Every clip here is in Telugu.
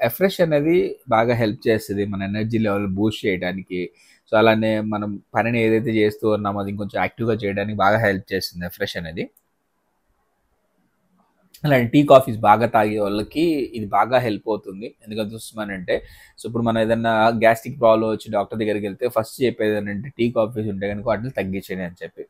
ఎఫ్రెష్ అనేది బాగా హెల్ప్ చేస్తది. మన ఎనర్జీ లెవెల్ బూస్ట్ చేయడానికి. సో, అలానే మనం పనిని ఏదైతే చేస్తూ ఉన్నామో అది ఇంకొంచెం యాక్టివ్‌గా చేయడానికి బాగా హెల్ప్ చేస్తుంది ఎఫ్రెష్ అనేది. అలాంటి టీ, కాఫీస్ బాగా తాగే వాళ్ళకి ఇది బాగా హెల్ప్ అవుతుంది. ఎందుకని చూస్తున్నానంటే, సో, ఇప్పుడు మనం ఏదన్నా గ్యాస్ట్రిక్ ప్రాబ్లమ్ వచ్చి డాక్టర్ దగ్గరికెళ్తే ఫస్ట్ చెప్పేదేంటంటే టీ, కాఫీస్ ఉంటే గనుక వాటిని తగ్గించేయండి అని చెప్పి.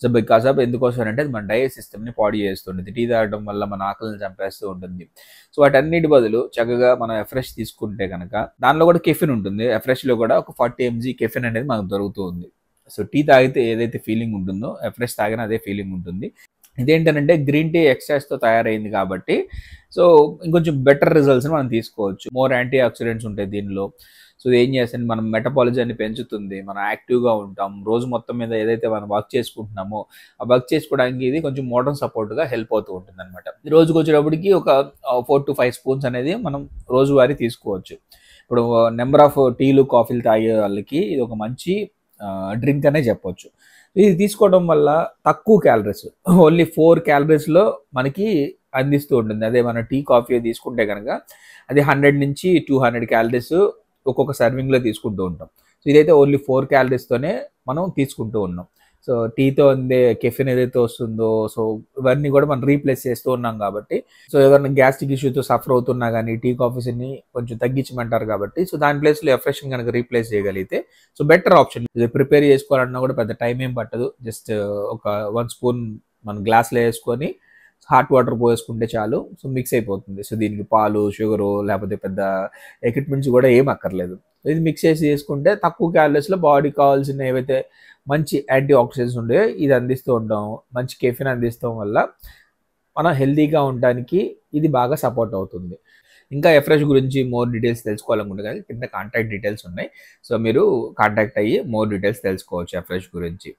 సో, బికాస్ ఆఫ్ ఎందుకోసమనంటే అది మన డైజెస్ట్ సిస్టమ్‌ని పాడు చేస్తుంటది. టీ తాగడం వల్ల మన ఆకలిని చంపేస్తూ ఉంటుంది. సో, వాటన్నిటి బదులు చక్కగా మనం ఎఫ్రెష్ తీసుకుంటే గనక దానిలో కూడా కెఫెన్ ఉంటుంది. ఎఫ్రెష్‌లో కూడా ఒక 40 ఎంజీ కెఫెన్ అనేది మనకు దొరుకుతూ ఉంది. సో, టీ తాగితే ఏదైతే ఫీలింగ్ ఉంటుందో ఎఫ్రెష్ తాగినా అదే ఫీలింగ్ ఉంటుంది. ఇదేంటనంటే గ్రీన్ టీ ఎక్స్ట్రాస్‌తో తయారైంది కాబట్టి, సో, ఇంకొంచెం బెటర్ రిజల్ట్స్‌ని మనం తీసుకోవచ్చు. మోర్ యాంటీ ఆక్సిడెంట్స్ ఉంటాయి దీనిలో. సో, ఇది ఏం చేస్తుంది మనం మెటబాలిజాన్ని పెంచుతుంది. మనం యాక్టివ్‌గా ఉంటాం. రోజు మొత్తం మీద ఏదైతే మనం వర్క్ చేసుకుంటున్నామో, ఆ వర్క్ చేసుకోవడానికి ఇది కొంచెం మోడర్న్ సపోర్ట్‌గా హెల్ప్ అవుతూ ఉంటుందనమాట. రోజుకొచ్చేటప్పటికి ఒక 4-5 స్పూన్స్ అనేది మనం రోజువారీ తీసుకోవచ్చు. ఇప్పుడు నంబర్ ఆఫ్ టీలు, కాఫీలు తాగే వాళ్ళకి ఇది ఒక మంచి డ్రింక్ అనే చెప్పొచ్చు. ఇది తీసుకోవడం వల్ల తక్కువ క్యాలరీస్ ఓన్లీ 4 క్యాలరీస్‌లో మనకి అందిస్తూ ఉంటుంది. అదే మనం టీ, కాఫీ తీసుకుంటే గనక అది 100-200 క్యాలరీస్ ఒక్కొక్క సర్వింగ్‌లో తీసుకుంటూ ఉంటాం. సో, ఇదైతే ఓన్లీ 4 క్యాలరీస్‌తోనే మనం తీసుకుంటూ ఉన్నాం. సో, టీతో అందే కెఫెన్ ఏదైతే వస్తుందో, సో, ఇవన్నీ కూడా మనం రీప్లేస్ చేస్తూ ఉన్నాం కాబట్టి, సో, ఎవరైనా గ్యాస్ట్రిక్ ఇష్యూతో సఫర్ అవుతున్నా గానీ టీ, కాఫీస్‌ని కొంచెం తగ్గించమంటారు కాబట్టి, సో, దాని ప్లేస్‌లో ఎఫ్రెష్‌ని గనక రీప్లేస్ చేయగలిగితే సో, బెటర్ ఆప్షన్. ఇది ప్రిపేర్ చేసుకోవాలన్నా కూడా పెద్ద టైం ఏం పట్టదు. జస్ట్ ఒక 1 స్పూన్ మన గ్లాస్‌లో ఏసుకొని హాట్ వాటర్ పోసేసుకుంటే చాలు. సో, మిక్స్ అయిపోతుంది. సో, దీనికి పాలు, షుగరు లేపోతే పెద్ద ఎక్విప్‌మెంట్స్ కూడా ఏం అక్కర్లేదు. ఇది మిక్స్ చేసి చేసుకుంటే తక్కువ క్యాలరీస్‌లో బాడీకి కావాల్సిన ఏవైతే మంచి యాంటీ ఆక్సిడెంట్స్ ఉంటాయో ఇది అందిస్తూ ఉంటాం. మంచి కెఫెన్ అందిస్తాం వల్ల మనం హెల్తీగా ఉండడానికి ఇది బాగా సపోర్ట్ అవుతుంది. ఇంకా ఎఫ్రెష్ గురించి మోర్ డీటెయిల్స్ తెలుసుకోవాలనుకుంటే గనుక కింద కాంటాక్ట్ డీటెయిల్స్ ఉన్నాయి. సో, మీరు కాంటాక్ట్ అయ్యి మోర్ డీటెయిల్స్ తెలుసుకోవచ్చు ఎఫ్రెష్ గురించి.